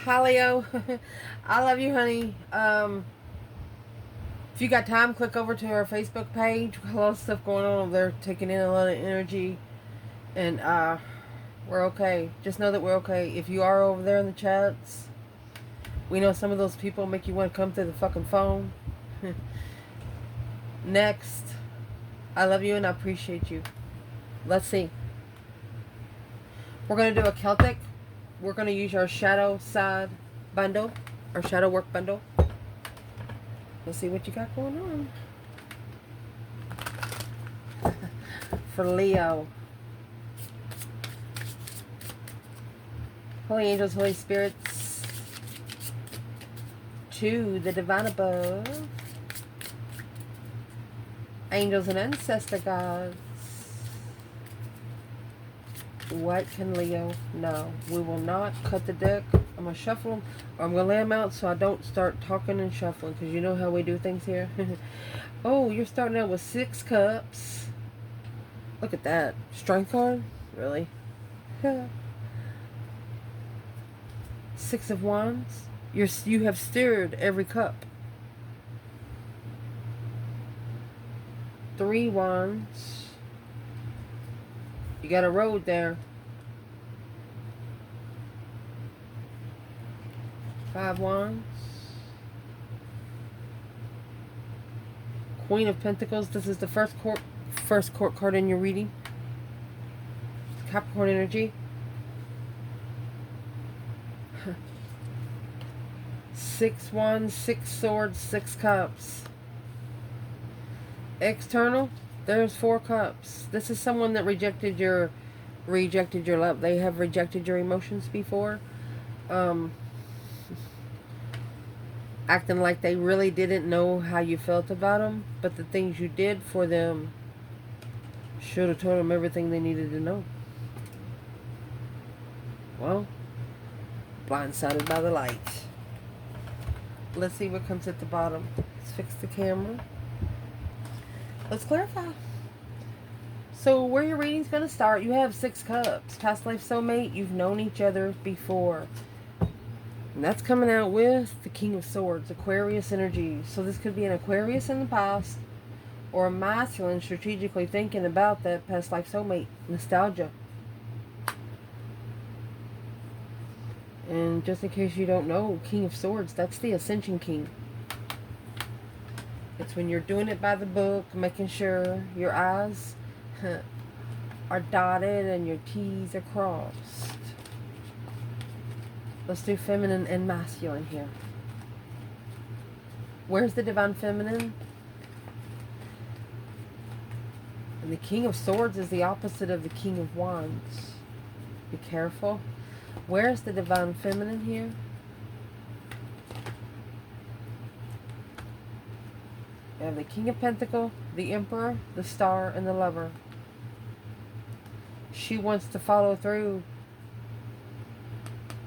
Hi, Leo. I love you, honey. If you got time, click over to our Facebook page. A lot of stuff going on over there, taking in a lot of energy, and we're okay. Just know that we're okay. If you are over there in the chats, we know some of those people make you want to come through the fucking phone. Next, I love you and I appreciate you. Let's see. We're gonna do a Celtic. We're gonna use our shadow side bundle, our shadow work bundle. Let's see what you got going on for Leo. Holy angels, Holy spirits, to the divine above, angels and ancestor gods. What can Leo know? We will not cut the deck. I'm going to shuffle them, or I'm going to lay them out so I don't start talking and shuffling, because you know how we do things here. Oh, you're starting out with 6 cups. Look at that. Strength card? Really? 6 of wands. You have stirred every cup. 3 wands. You got a road there. 5 wands. Queen of Pentacles. This is the first court card in your reading. Capricorn energy. 6 wands, 6 swords, 6 cups. External. There's 4 cups. This is someone that rejected your love. They have rejected your emotions before. Acting like they really didn't know how you felt about them, but the things you did for them should have told them everything they needed to know. Well, blindsided by the light. Let's see what comes at the bottom. Let's fix the camera. Let's clarify. So where your reading's going to start, you have 6 cups. Past life soulmate, you've known each other before. And that's coming out with the King of Swords, Aquarius energy. So this could be an Aquarius in the past, or a masculine strategically thinking about that past life soulmate. Nostalgia. And just in case you don't know, King of Swords, that's the Ascension King. It's when you're doing it by the book, making sure your I's are dotted and your T's are crossed. Let's do feminine and masculine here. Where's the divine feminine? And the King of Swords is the opposite of the King of Wands. Be careful. Where's the divine feminine here? We have the King of Pentacles, the Emperor, the Star, and the Lover. She wants to follow through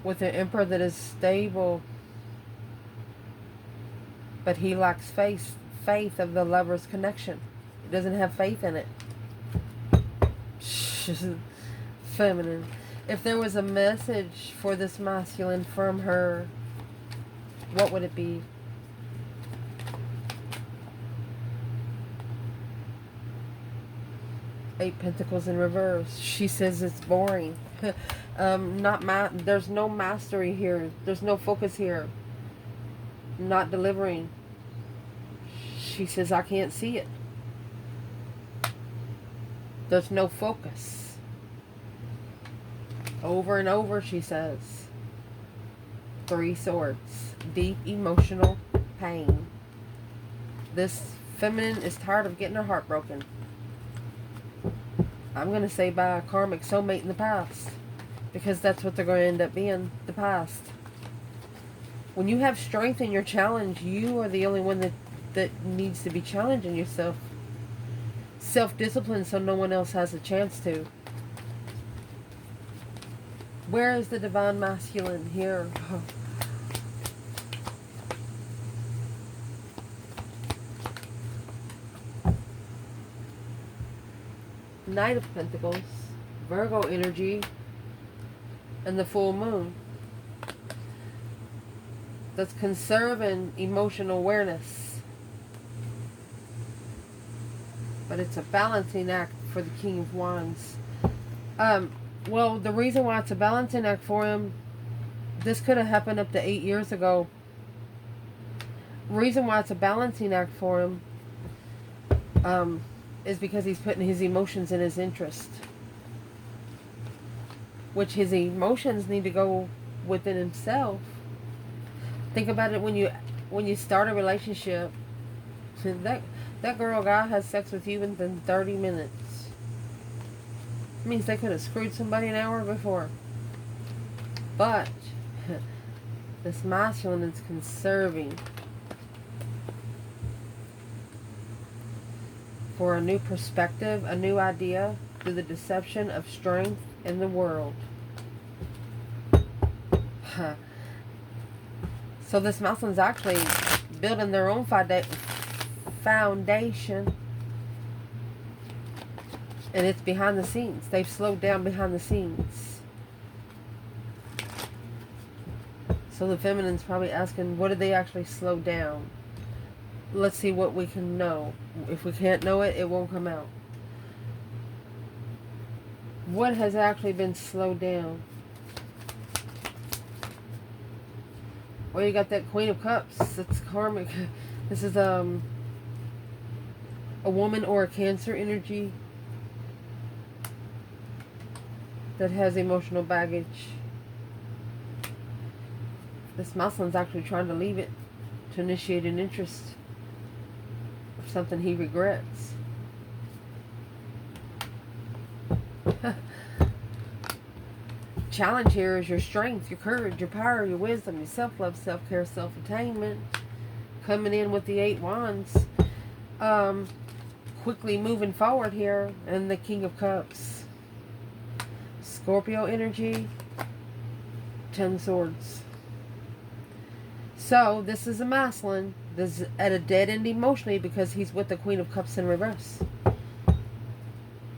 with an Emperor that is stable, but he lacks faith of the Lover's connection. He doesn't have faith in it. Feminine. If there was a message for this masculine from her, what would it be? Eight Pentacles in reverse. She says it's boring. There's no mastery here. There's no focus here. Not delivering. She says I can't see it. There's no focus. Over and over she says. 3 swords. Deep emotional pain. This feminine is tired of getting her heart broken. I'm going to say by a karmic soulmate in the past. Because that's what they're going to end up being, the past. When you have strength in your challenge, you are the only one that needs to be challenging yourself. Self-discipline so no one else has a chance to. Where is the divine masculine here? Knight of Pentacles, Virgo energy, and the full moon. that's conserving emotional awareness. But it's a balancing act for the King of Wands. Well, the reason why it's a balancing act for him, this could have happened up to 8 years ago. Reason why it's a balancing act for him is because he's putting his emotions in his interest. Which his emotions need to go within himself. Think about it when you start a relationship. That girl or guy has sex with you within 30 minutes. It means they could have screwed somebody an hour before. But this masculine is conserving for a new perspective, a new idea through the deception of strength in the world. So this masculine's actually building their own foundation. And it's behind the scenes. They've slowed down behind the scenes. So the feminine's probably asking, what did they actually slow down? Let's see what we can know. If we can't know it, it won't come out. What has actually been slowed down? Well, you got that Queen of Cups. That's karmic. This is a woman or a Cancer energy that has emotional baggage. This masculine's actually trying to leave it to initiate an interest of something he regrets. Challenge here is your strength, your courage, your power, your wisdom, your self-love, self-care, self-attainment. Coming in with the 8 Wands. Quickly moving forward here. And the King of Cups. Scorpio energy. 10 Swords. So, this is a masculine. This is at a dead end emotionally because he's with the Queen of Cups in reverse.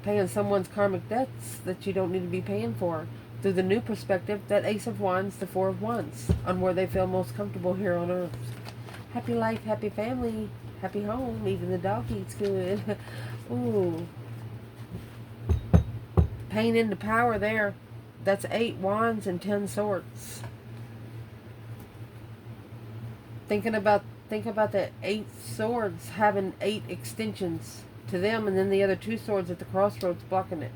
Paying someone's karmic debts that you don't need to be paying for. Through the new perspective, that Ace of Wands, the 4 of Wands, on where they feel most comfortable here on Earth. Happy life, happy family, happy home, even the dog eats good. Ooh. Paying into power there. That's 8 Wands and 10 Swords. Think about the 8 Swords having 8 extensions to them, and then the other 2 swords at the crossroads blocking it.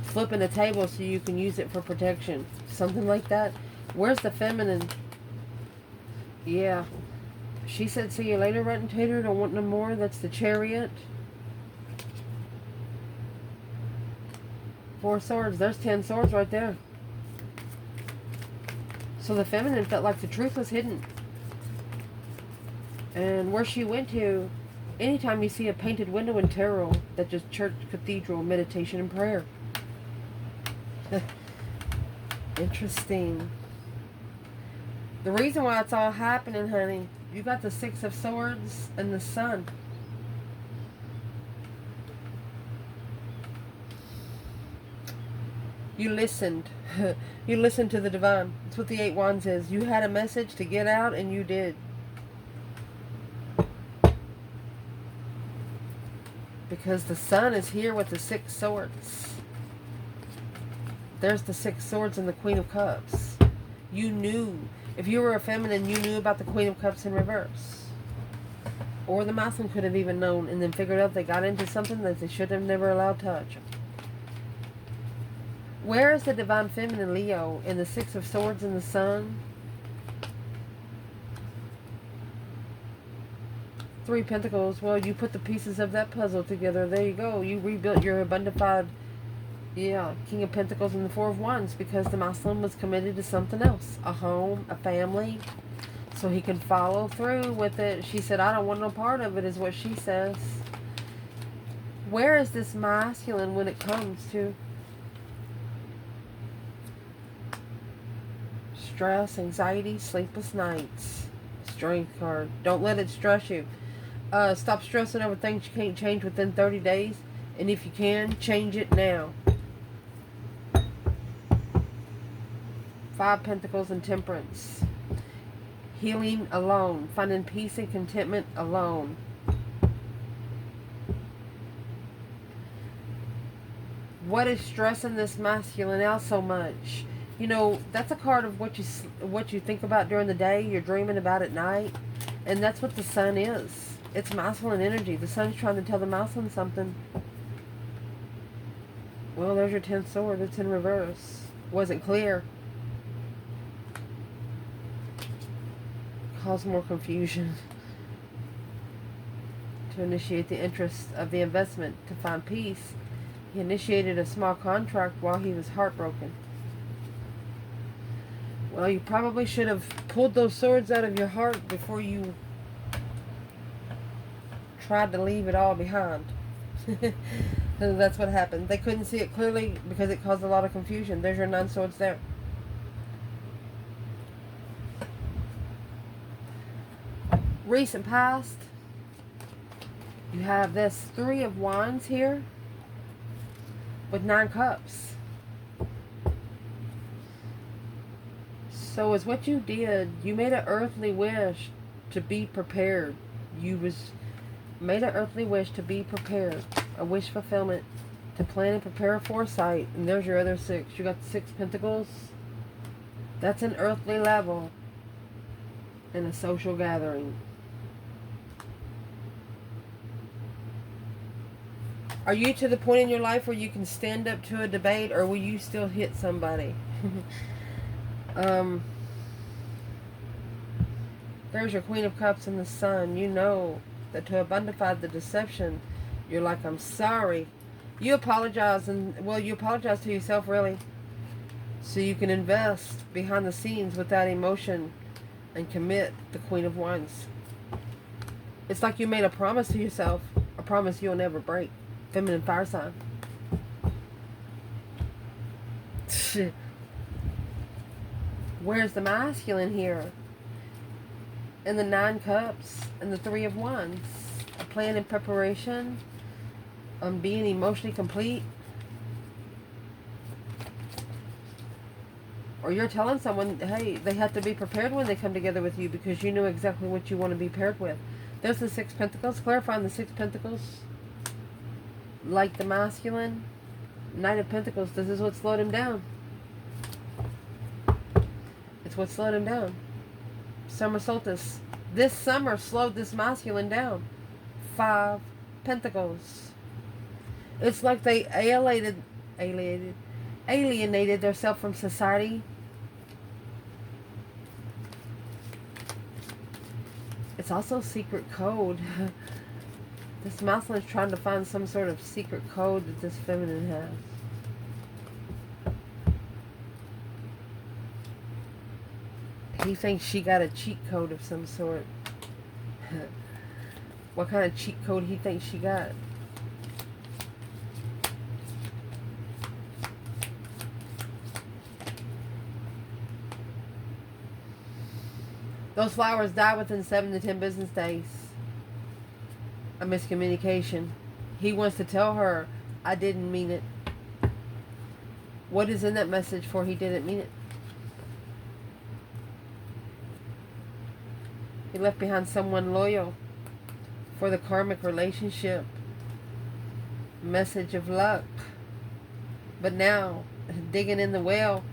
Flipping a table so you can use it for protection. Something like that. Where's the feminine? Yeah. She said, see you later, Rotten Tater. Don't want no more. That's the Chariot. 4 swords. There's 10 swords right there. So the feminine felt like the truth was hidden. And where she went to, anytime you see a painted window in tarot, that's just church, cathedral, meditation, and prayer. Interesting. The reason why it's all happening, honey, you got the 6 of Swords and the Sun. You listened. You listened to the divine. That's what the 8 Wands is. You had a message to get out, and you did. Because the Sun is here with the 6 swords. There's the 6 swords and the Queen of Cups. You knew. If you were a feminine, you knew about the Queen of Cups in reverse. Or the masculine could have even known and then figured out they got into something that they should have never allowed touch. Where is the divine feminine Leo in the 6 of Swords and the Sun? 3 Pentacles. Well, you put the pieces of that puzzle together. There you go. You rebuilt your abundified, King of Pentacles and the 4 of Wands, because the masculine was committed to something else. A home, a family. So he can follow through with it. She said, I don't want no part of it, is what she says. Where is this masculine when it comes to stress, anxiety, sleepless nights? Strength card. Don't let it stress you. Stop stressing over things you can't change within 30 days. And if you can, change it now. Five Pentacles and Temperance. Healing alone. Finding peace and contentment alone. What is stressing this masculine out so much? You know, that's a card of what you think about during the day, you're dreaming about at night. And that's what the sun is. It's masculine energy. The sun's trying to tell the masculine something. Well, there's your 10th sword. It's in reverse. Wasn't clear. Cause more confusion. To initiate the interest of the investment. To find peace. He initiated a small contract while he was heartbroken. Well, you probably should have pulled those swords out of your heart before you tried to leave it all behind. That's what happened. They couldn't see it clearly because it caused a lot of confusion. There's your 9 swords there. Recent past. You have this 3 of Wands here with 9 cups. So it's what you did. You made an earthly wish to be prepared. Made an earthly wish to be prepared. A wish fulfillment. To plan and prepare foresight. And there's your other 6. You got the 6 Pentacles. That's an earthly level. In a social gathering. Are you to the point in your life where you can stand up to a debate, or will you still hit somebody? There's your Queen of Cups and the Sun. You know that to have undefied the deception, you're like, I'm sorry. You apologize, and well, you apologize to yourself, really, so you can invest behind the scenes without emotion and commit the Queen of Wands. It's like you made a promise to yourself, a promise you'll never break. Feminine fire sign. Where's the masculine here? And the 9 cups and the 3 of Wands. A plan and preparation. Being emotionally complete. Or you're telling someone, hey, they have to be prepared when they come together with you because you know exactly what you want to be paired with. There's the 6 Pentacles. Clarifying the 6 Pentacles. Like the masculine. Knight of Pentacles. This is what slowed him down. It's what slowed him down. Summer solstice. This summer slowed this masculine down. 5 Pentacles. It's like they alienated themselves from society. It's also secret code. This masculine is trying to find some sort of secret code that this feminine has. He thinks she got a cheat code of some sort. What kind of cheat code he thinks she got? Those flowers die within 7 to 10 business days. A miscommunication. He wants to tell her, I didn't mean it. What is in that message for he didn't mean it? He left behind someone loyal for the karmic relationship. Message of luck. But now, digging in the well,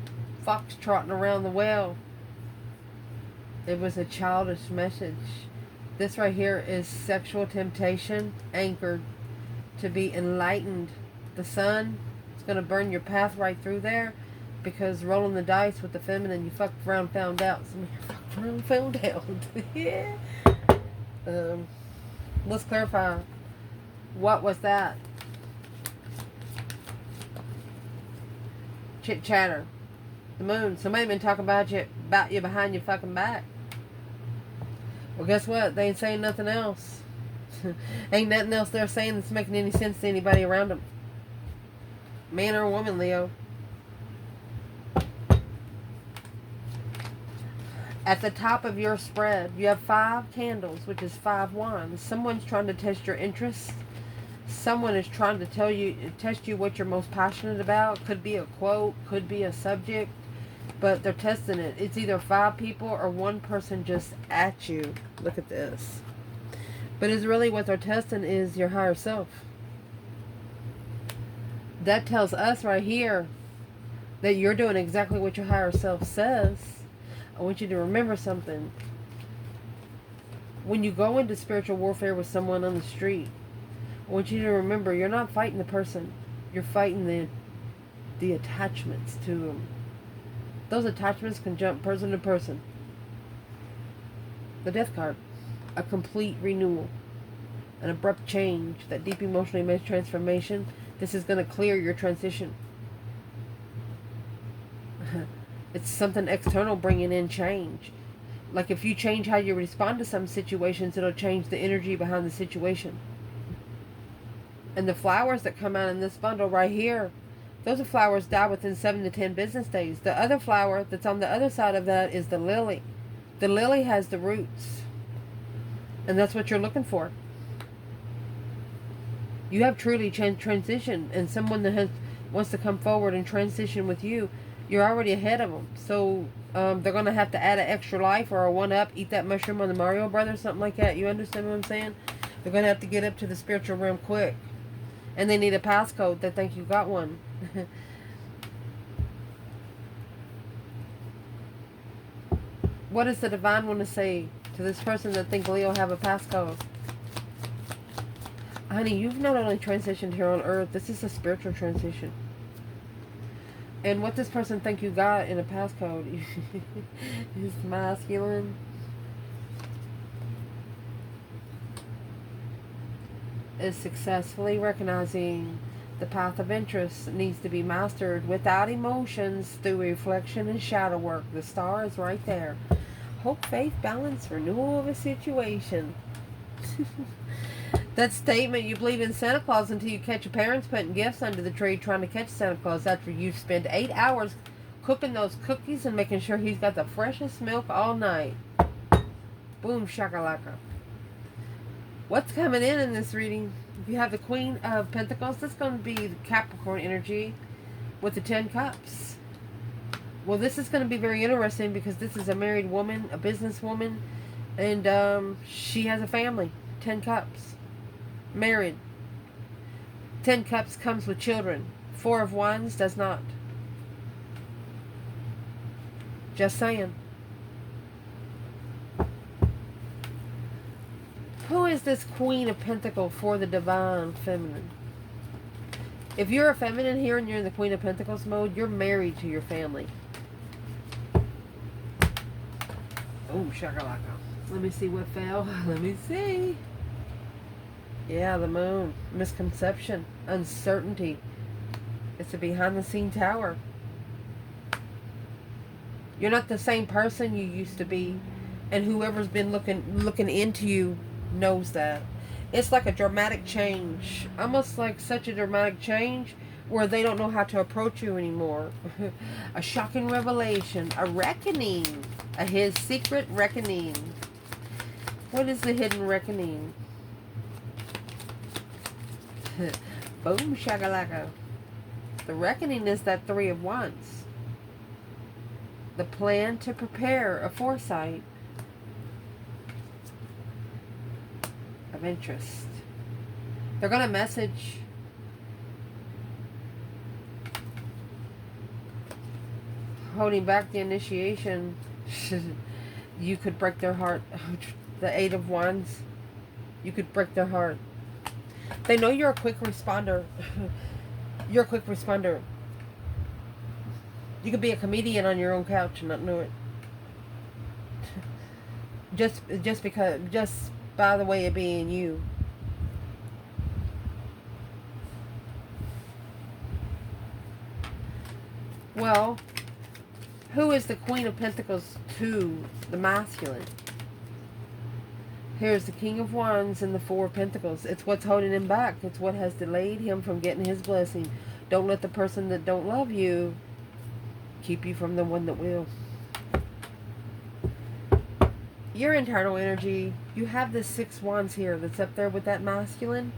fox trotting around the well. It was a childish message. This right here is sexual temptation anchored to be enlightened. The sun is going to burn your path right through there because rolling the dice with the feminine, you fucked around, found out. Some of you fucked around, found out. Yeah. Let's clarify. What was that? Chit chatter. The moon. Somebody been talking about you behind your fucking back. Well, guess what? They ain't saying nothing else. Ain't nothing else they're saying that's making any sense to anybody around them. Man or woman, Leo. At the top of your spread, you have 5 candles, which is 5 wands. Someone's trying to test your interest. Someone is trying to test you what you're most passionate about. Could be a quote, could be a subject. But they're testing it. It's either 5 people or 1 person just at you. Look at this. But it's really what they're testing is your higher self. That tells us right here that you're doing exactly what your higher self says. I want you to remember something. When you go into spiritual warfare with someone on the street, I want you to remember you're not fighting the person. You're fighting the attachments to them. Those attachments can jump person to person. The death card. A complete renewal. An abrupt change. That deep emotional image transformation. This is going to clear your transition. It's something external bringing in change. Like if you change how you respond to some situations, it'll change the energy behind the situation. And the flowers that come out in this bundle right here, those are flowers die within 7 to 10 business days. The other flower that's on the other side of that is the lily. The lily has the roots. And that's what you're looking for. You have truly transitioned, and someone that wants to come forward and transition with you, you're already ahead of them. So they're going to have to add an extra life or a 1-up, eat that mushroom on the Mario Brothers, something like that. You understand what I'm saying? They're going to have to get up to the spiritual realm quick. And they need a passcode. They think you got one. What does the divine want to say to this person that think Leo have a passcode? Honey, you've not only transitioned here on earth, this is a spiritual transition. And what this person think you got in a passcode is masculine. Is successfully recognizing the path of interest needs to be mastered without emotions through reflection and shadow work. The star is right there. Hope, faith, balance, renewal of a situation. That statement, you believe in Santa Claus until you catch your parents putting gifts under the tree trying to catch Santa Claus after you've spent 8 hours cooking those cookies and making sure he's got the freshest milk all night. Boom shakalaka. What's coming in this reading? If you have the Queen of Pentacles, that's going to be the Capricorn energy with the 10 Cups. Well, this is going to be very interesting because this is a married woman, a businesswoman, and she has a family. 10 Cups. Married. 10 Cups comes with children. 4 of Wands does not. Just saying. Who is this Queen of Pentacles for the Divine Feminine? If you're a feminine here and you're in the Queen of Pentacles mode, you're married to your family. Oh, shakalaka. Let me see what fell. Let me see. Yeah, the moon. Misconception. Uncertainty. It's a behind-the-scene tower. You're not the same person you used to be. And whoever's been looking into you knows that. It's like a dramatic change. Almost like such a dramatic change where they don't know how to approach you anymore. A shocking revelation. A reckoning. His secret reckoning. What is the hidden reckoning? Boom shakalaka. The reckoning is that 3 of Wands. The plan to prepare, a foresight of interest. They're going to message holding back the initiation. You could break their heart. The 8 of Wands. You could break their heart. They know you're a quick responder. You're a quick responder. You could be a comedian on your own couch and not know it. Just by the way of being you. Well, who is the Queen of Pentacles to the masculine? Here's the King of Wands and the 4 of Pentacles. It's what's holding him back. It's what has delayed him from getting his blessing. Don't let the person that don't love you keep you from the one that will. Your internal energy, you have this 6 Wands here that's up there with that masculine.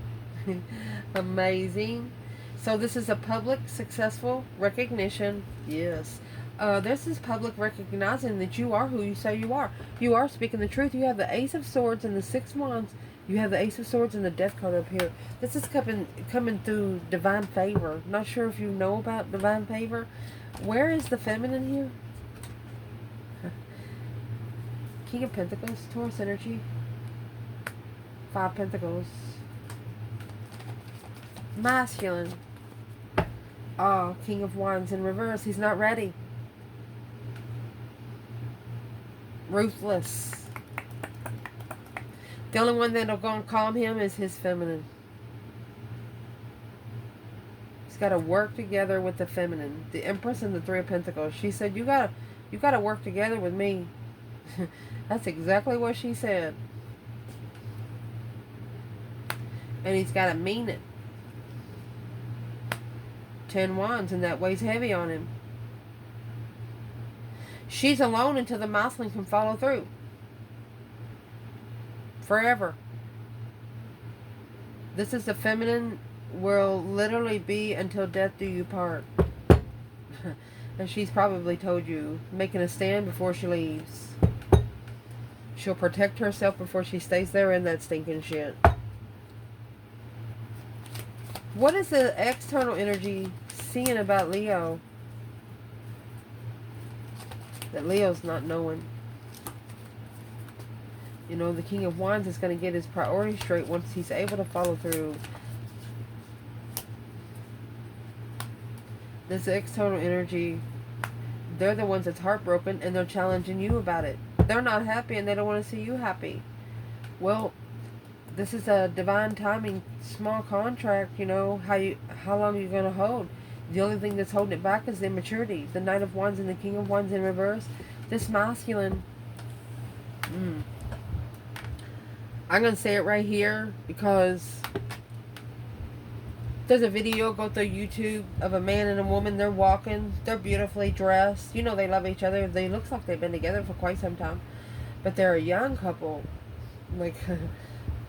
Amazing. So this is a public, successful recognition, yes, This is public recognizing that you are who you say you are. You are speaking the truth. You have the Ace of Swords and the Six Wands. You have the Ace of Swords and the Death card up here. This is coming through divine favor. Not sure if you know about divine favor. Where is the feminine here? King of Pentacles, Taurus energy. 5 Pentacles. Masculine. Oh, King of Wands in reverse. He's not ready. Ruthless. The only one that'll go and calm him is his feminine. He's got to work together with the feminine. The Empress and the 3 of Pentacles. She said, you gotta work together with me. That's exactly what she said. And he's got to mean it. 10 Wands, and that weighs heavy on him. She's alone until the masculine can follow through. Forever. This is the feminine will literally be until death do you part. And she's probably told you, making a stand before she leaves. She'll protect herself before she stays there in that stinking shit. What is the external energy seeing about Leo that Leo's not knowing? You know, the King of Wands is going to get his priorities straight once he's able to follow through. This external energy, they're the ones that's heartbroken and they're challenging you about it. They're not happy and they don't want to see you happy. Well, this is a divine timing, small contract, you know, how long are you going to hold? The only thing that's holding it back is the immaturity. The Knight of Wands and the King of Wands in reverse. This masculine, I'm going to say it right here because there's a video go through YouTube of a man and a woman. They're walking. They're beautifully dressed. You know they love each other. They looks like they've been together for quite some time. But they're a young couple. Like,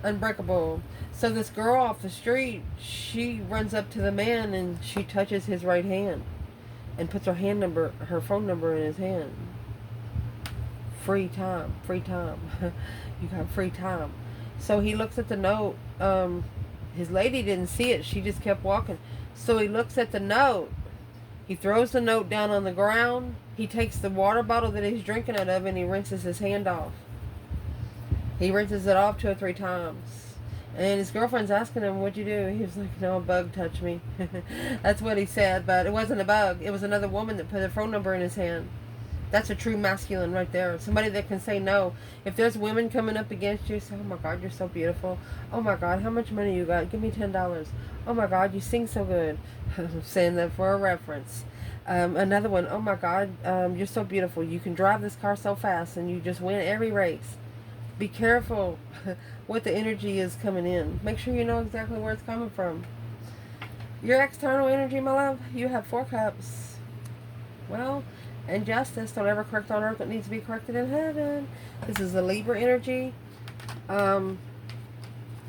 unbreakable. So this girl off the street, she runs up to the man and she touches his right hand and puts her phone number in his hand. Free time. Free time. You got free time. So he looks at the note. His lady didn't see it. She just kept walking. So he looks at the note. He throws the note down on the ground. He takes the water bottle that he's drinking out of and he rinses his hand off. He rinses it off 2 or 3 times. And his girlfriend's asking him, what'd you do? He was like, no, a bug touched me. That's what he said, but it wasn't a bug. It was another woman that put her phone number in his hand. That's a true masculine right there. Somebody that can say no. If there's women coming up against you, say, oh my God, you're so beautiful. Oh my God, how much money you got? Give me $10. Oh my God, you sing so good. I'm saying that for a reference. Another one, oh my God, you're so beautiful. You can drive this car so fast and you just win every race. Be careful what the energy is coming in. Make sure you know exactly where it's coming from. Your external energy, my love, you have 4 cups. Well, injustice, don't ever correct on earth what needs to be corrected in heaven. This is the Libra energy.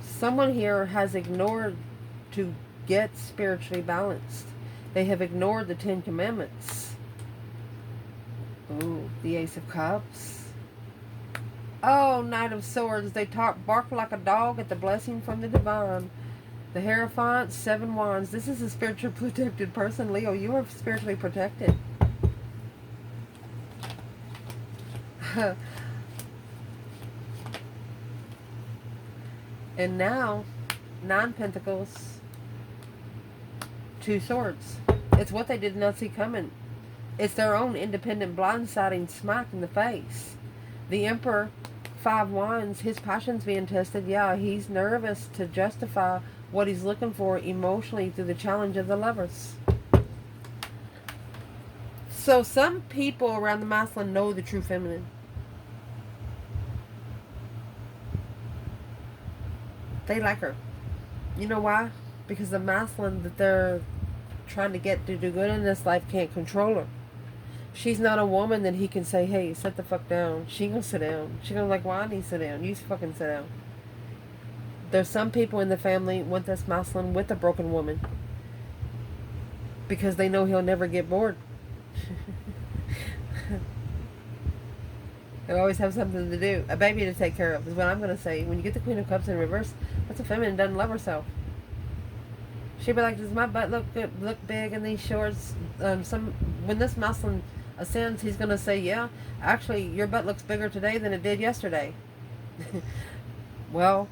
Someone here has ignored to get spiritually balanced. They have ignored the 10 commandments. Ooh, the Ace of Cups. Oh, Knight of Swords. They bark like a dog at the blessing from the divine. The Hierophant, 7 Wands. This is a spiritually protected person. Leo, you are spiritually protected. And now, 9 Pentacles, 2 Swords. It's what they did not see coming. It's their own independent blindsiding smack in the face. The Emperor, 5 Wands, his passion's being tested. Yeah, he's nervous to justify what he's looking for emotionally through the challenge of the Lovers. So some people around the masculine know the true feminine. They like her. You know why? Because the masculine that they're trying to get to do good in this life can't control her. She's not a woman that he can say, hey, sit the fuck down. She gonna sit down. She gonna like, why I need to sit down? You fucking sit down. There's some people in the family want this masculine with a broken woman. Because they know he'll never get bored. They always have something to do. A baby to take care of is what I'm going to say. When you get the Queen of Cups in reverse, that's a feminine doesn't love herself. She'd be like, does my butt look good, look big in these shorts? When this masculine ascends, he's going to say, yeah, actually, your butt looks bigger today than it did yesterday. Well,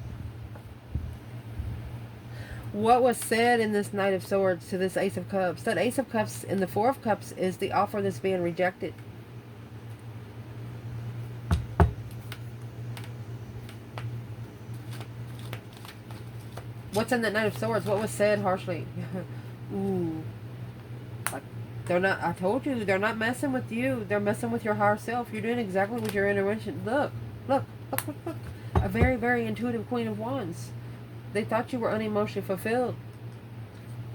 what was said in this Knight of Swords to this Ace of Cups? That Ace of Cups and the Four of Cups is the offer that's being rejected. What's in that Knight of Swords? What was said harshly? Ooh. Like, they're not, I told you, they're not messing with you. They're messing with your higher self. You're doing exactly what your intuition. Look, look, look, look, look. A very, very intuitive Queen of Wands. They thought you were unemotionally fulfilled.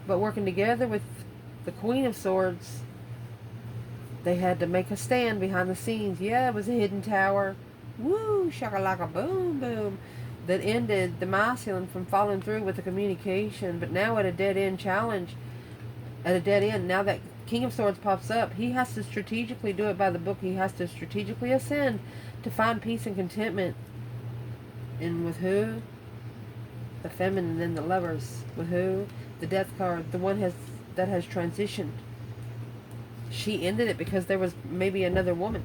But working together with the Queen of Swords, they had to make a stand behind the scenes. Yeah, it was a hidden tower. Woo, shakalaka boom, boom. That ended the masculine from following through with the communication. But now at a dead-end challenge, at a dead end, now that King of Swords pops up, he has to strategically do it by the book. He has to strategically ascend to find peace and contentment. And with who? The feminine and the lovers. With who? The death card. The one that has transitioned. She ended it because there was maybe another woman.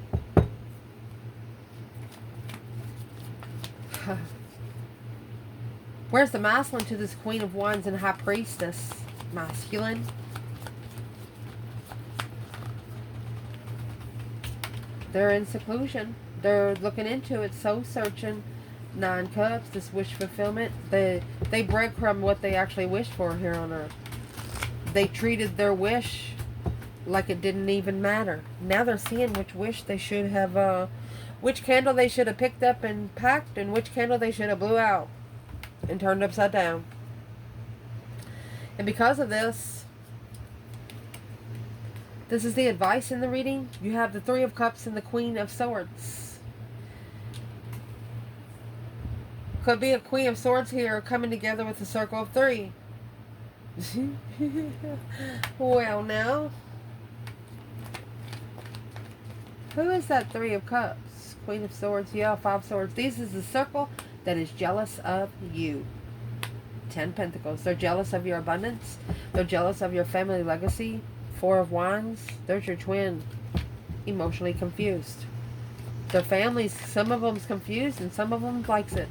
Where's the masculine to this Queen of Wands and High Priestess? Masculine. They're in seclusion. They're looking into it, soul searching. 9 Cups, this wish fulfillment. They breadcrumb what they actually wished for here on earth. They treated their wish like it didn't even matter. Now they're seeing which wish they should have, which candle they should have picked up and packed, and which candle they should have blew out and turned upside down. And because of this, this is the advice in the reading. You have the 3 of Cups and the Queen of Swords. Could be a Queen of Swords here coming together with the Circle of 3. Well, now, who is that 3 of Cups? Queen of Swords, yeah, 5 Swords. This is the circle that is jealous of you. 10 Pentacles. They're jealous of your abundance. They're jealous of your family legacy. 4 of Wands. There's your twin. Emotionally confused. Their families, some of them's confused and some of them likes it.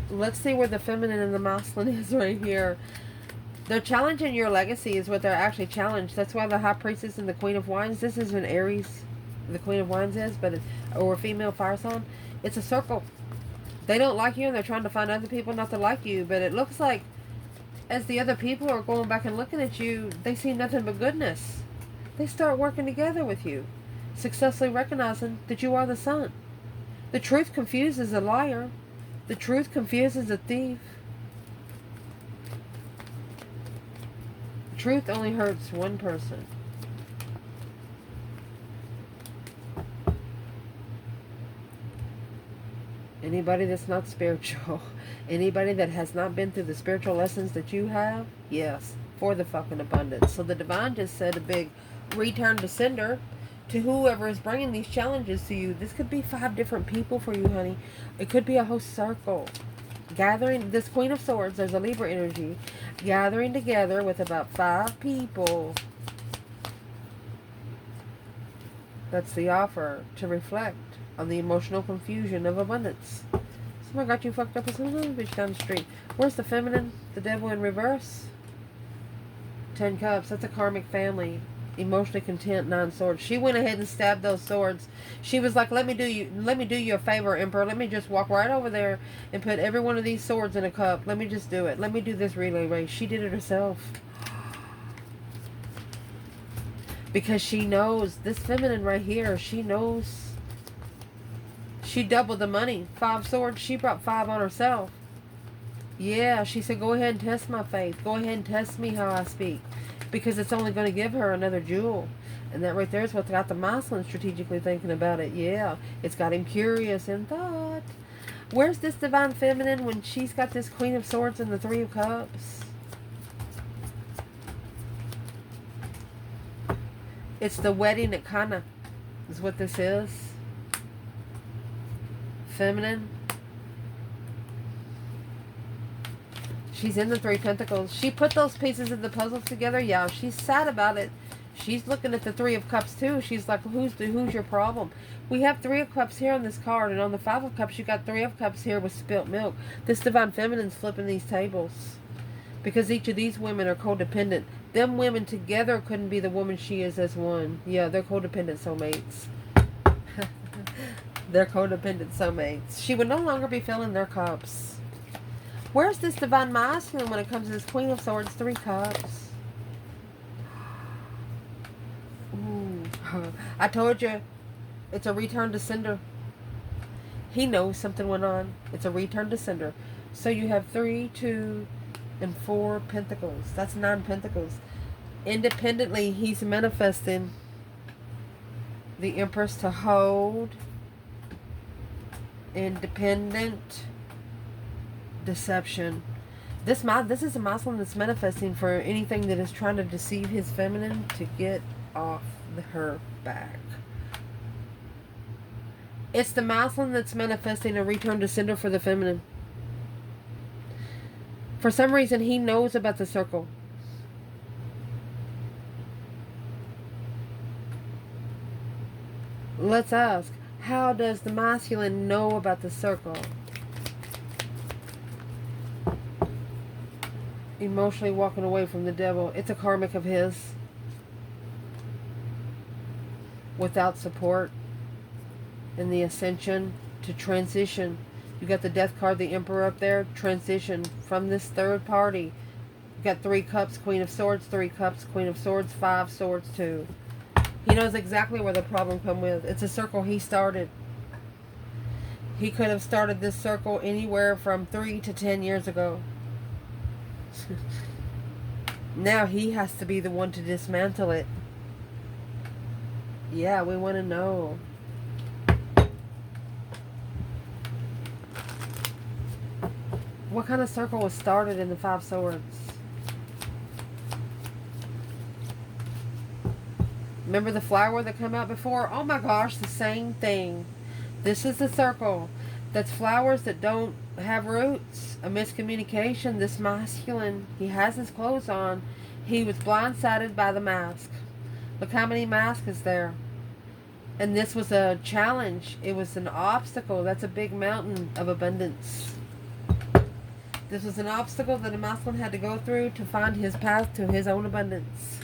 Let's see where the feminine and the masculine is right here. They're challenging your legacy is what they're actually challenged. That's why the High Priestess and the Queen of Wands, this is an Aries, the Queen of Wands is, but or a female fire sign. It's a circle. They don't like you and they're trying to find other people not to like you, but it looks like as the other people are going back and looking at you, they see nothing but goodness. They start working together with you, successfully recognizing that you are the sun. The truth confuses a liar. The truth confuses a thief. The truth only hurts one person. Anybody that's not spiritual. Anybody that has not been through the spiritual lessons that you have. Yes, for the fucking abundance. So the divine just said a big return to sender to whoever is bringing these challenges to you. This could be 5 different people for you, honey. It could be a whole circle. Gathering, this Queen of Swords, there's a Libra energy. Gathering together with about 5 people. That's the offer to reflect on the emotional confusion of abundance. Someone got you fucked up with some little bitch down the street. Where's the feminine? The devil in reverse? 10 Cups. That's a karmic family. Emotionally content, 9 Swords. She went ahead and stabbed those swords. She was like, let me do you a favor, Emperor. Let me just walk right over there and put every one of these swords in a cup. Let me just do it. Let me do this relay race. She did it herself. Because she knows, this feminine right here, she knows. She doubled the money. 5 swords. She brought 5 on herself. Yeah, she said, go ahead and test my faith. Go ahead and test me how I speak. Because it's only going to give her another jewel. And that right there is what's got the masculine strategically thinking about it. Yeah, it's got him curious in thought. Where's this divine feminine when she's got this Queen of Swords and the 3 of Cups? It's the wedding at Cana is what this is. feminine. She's in the Three of Pentacles. She put those pieces of the puzzle together. Yeah, she's sad about it. She's looking at the Three of Cups too. She's like, who's your problem? We have Three of Cups here on this card, and on the Five of Cups, you got Three of Cups here with spilt milk. This Divine Feminine's flipping these tables because each of these women are codependent. Them women together couldn't be the woman she is as one. Yeah, they're codependent soulmates. They're codependent soulmates. She would no longer be filling their cups. Where's this Divine Masculine when it comes to this Queen of Swords, Three Cups? Ooh. I told you, it's a return to sender. He knows something went on. It's a return to sender. So you have 3, 2, and 4 Pentacles. That's 9 Pentacles. Independently, he's manifesting the Empress to hold. Independent deception. This is a masculine that's manifesting for anything that is trying to deceive his feminine to get off her back. It's the masculine that's manifesting a return to sender for the feminine. For some reason, he knows about the circle. Let's ask, how does the masculine know about the circle? Emotionally walking away from the devil. It's a karmic of his. Without support. In the ascension to transition. You got the Death card, the Emperor up there. Transition from this third party. You got 3 cups, Queen of Swords, 3 cups, Queen of Swords, 5 swords, 2. He knows exactly where the problem come with. It's a circle he started. He could have started this circle anywhere from 3 to 10 years ago. Now he has to be the one to dismantle it. Yeah, we want to know. What kind of circle was started in the 5 swords? Remember the flower that came out before? Oh my gosh, the same thing. This is the circle. That's flowers that don't have roots. A miscommunication. This masculine, he has his clothes on. He was blindsided by the mask. Look how many masks is there. And this was a challenge. It was an obstacle. That's a big mountain of abundance. This was an obstacle that a masculine had to go through to find his path to his own abundance.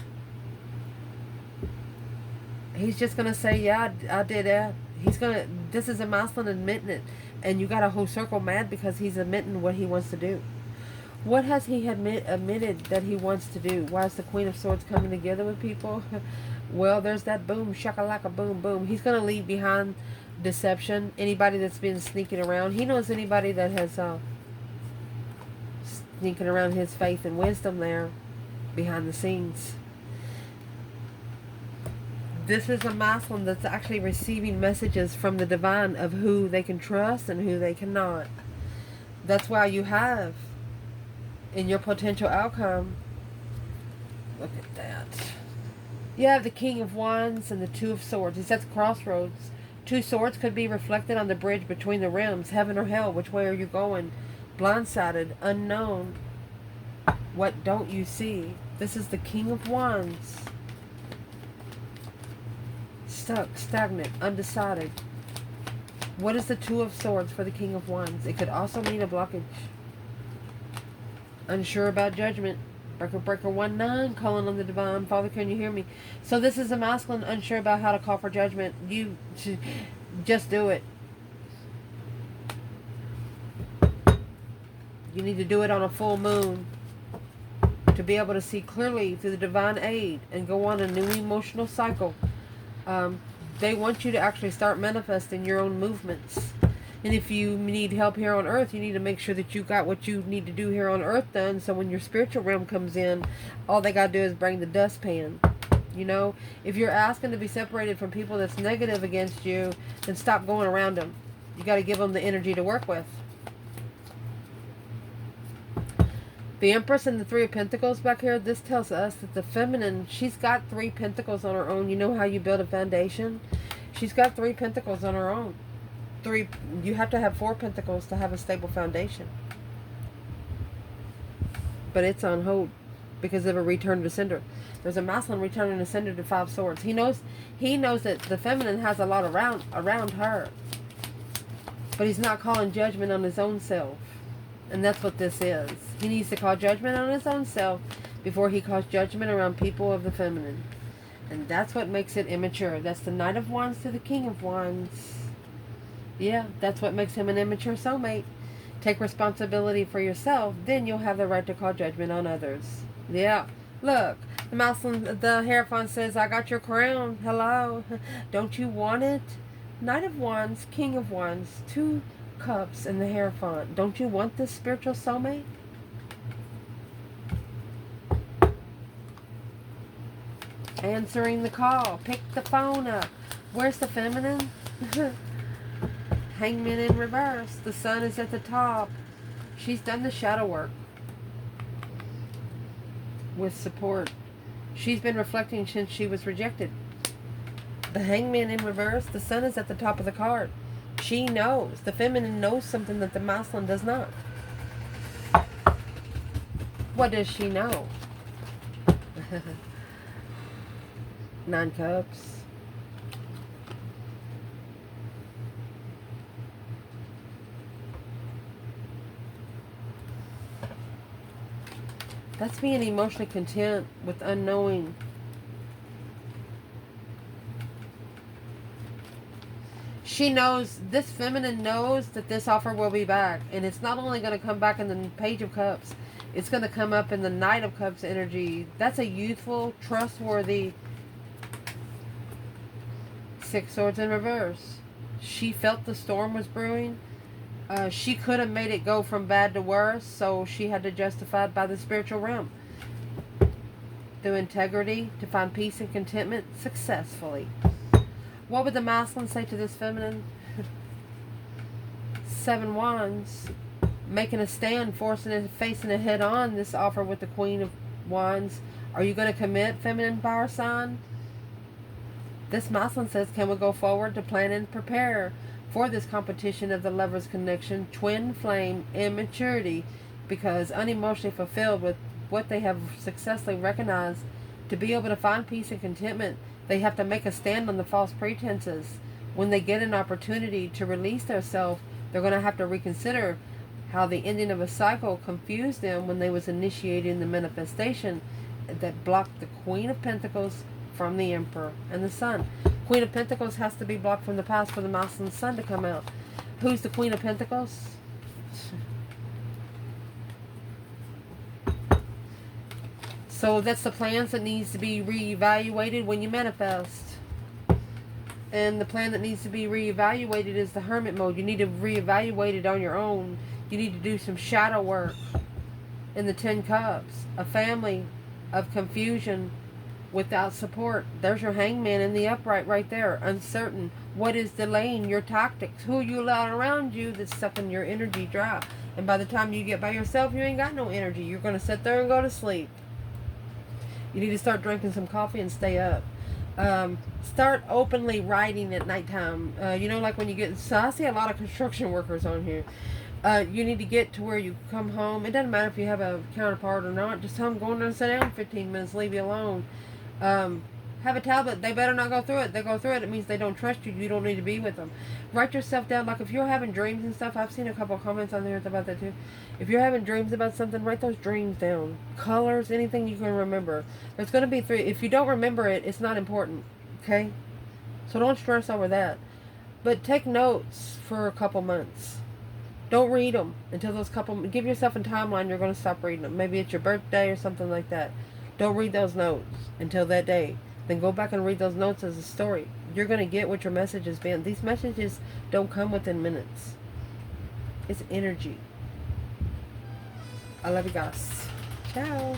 He's just going to say, yeah, I did that. He's going to, this is a masculine admitting it. And you got a whole circle mad because he's admitting what he wants to do. What has he admitted that he wants to do? Why is the Queen of Swords coming together with people? Well, there's that boom, shakalaka, boom, boom. He's going to leave behind deception. Anybody that's been sneaking around. He knows anybody that has sneaking around his faith and wisdom there behind the scenes. This is a masculine that's actually receiving messages from the divine of who they can trust and who they cannot. That's why you have in your potential outcome, look at that. You have the King of Wands and the Two of Swords. He's at the crossroads. 2 swords could be reflected on the bridge between the realms, heaven or hell. Which way are you going? Blindsided, unknown. What don't you see? This is the King of Wands. Stuck, stagnant, undecided. What is the Two of Swords for the King of Wands? It could also mean a blockage. Unsure about judgment. Breaker 1-9, calling on the divine. Father, can you hear me? So this is a masculine unsure about how to call for judgment. You should just do it. You need to do it on a full moon to be able to see clearly through the divine aid and go on a new emotional cycle. They want you to actually start manifesting your own movements. And if you need help here on earth, you need to make sure that you got what you need to do here on earth done. So when your spiritual realm comes in, all they got to do is bring the dustpan. You know, if you're asking to be separated from people that's negative against you, then stop going around them. You got to give them the energy to work with. The Empress and the Three of Pentacles back here, this tells us that the feminine, she's got 3 pentacles on her own. You know how you build a foundation? She's got 3 pentacles on her own. 3, you have to have 4 pentacles to have a stable foundation. But it's on hold because of a return to sender. There's a masculine returning to sender to 5 swords. He knows that the feminine has a lot around her. But he's not calling judgment on his own self. And that's what this is. He needs to call judgment on his own self before he calls judgment around people of the feminine. And that's what makes it immature. That's the Knight of Wands to the King of Wands. Yeah, that's what makes him an immature soulmate. Take responsibility for yourself, then you'll have the right to call judgment on others. Yeah. Look, the Hierophant says, I got your crown. Hello. Don't you want it? Knight of Wands, King of Wands, 2 cups in the Hierophant. Don't you want this spiritual soulmate? Answering the call. Pick the phone up. Where's the feminine? Hangman in reverse. The sun is at the top. She's done the shadow work with support. She's been reflecting since she was rejected. The Hangman in reverse. The sun is at the top of the card. She knows. The feminine knows something that the masculine does not. What does she know? 9 cups. That's being emotionally content with unknowing. She knows, this feminine knows that this offer will be back. And it's not only going to come back in the Page of Cups. It's going to come up in the Knight of Cups energy. That's a youthful, trustworthy 6 swords in reverse. She felt the storm was brewing. She could have made it go from bad to worse, so she had to justify it by the spiritual realm. Through integrity, to find peace and contentment successfully. What would the masculine say to this feminine? 7 wands. Making a stand, facing it head on, this offer with the Queen of Wands. Are you going to commit, feminine power sign? This masculine says, can we go forward to plan and prepare for this competition of the Lover's Connection, twin flame, immaturity, because unemotionally fulfilled with what they have successfully recognized, to be able to find peace and contentment, they have to make a stand on the false pretenses. When they get an opportunity to release themselves, they're going to have to reconsider how the ending of a cycle confused them when they was initiating the manifestation that blocked the Queen of Pentacles from the Emperor and the Sun. Queen of Pentacles has to be blocked from the past for the masculine sun to come out. Who's the Queen of Pentacles? So that's the plans that needs to be reevaluated when you manifest. And the plan that needs to be reevaluated is the hermit mode. You need to reevaluate it on your own. You need to do some shadow work. In the 10 cups, a family of confusion without support. There's your hangman in the upright right there. Uncertain. What is delaying your tactics? Who you allowing around you that's sucking your energy dry? And by the time you get by yourself, you ain't got no energy. You're going to sit there and go to sleep. You need to start drinking some coffee and stay up. Start openly writing at nighttime. You know, like when you get... So I see a lot of construction workers on here. You need to get to where you come home. It doesn't matter if you have a counterpart or not. Just tell them, go in there and sit down 15 minutes. Leave you alone. Have a tablet. They better not go through it. They go through it, it means they don't trust you. You don't need to be with them. Write yourself down. Like if you're having dreams and stuff, I've seen a couple of comments on there about that too. If you're having dreams about something, write those dreams down. Colors, anything you can remember. There's going to be 3. If you don't remember it, it's not important. Okay? So don't stress over that. But take notes for a couple months. Don't read them until those couple... Give yourself a timeline. You're going to stop reading them. Maybe it's your birthday or something like that. Don't read those notes until that day. Then go back and read those notes as a story. You're going to get what your message has been. These messages don't come within minutes. It's energy. I love you guys. Ciao.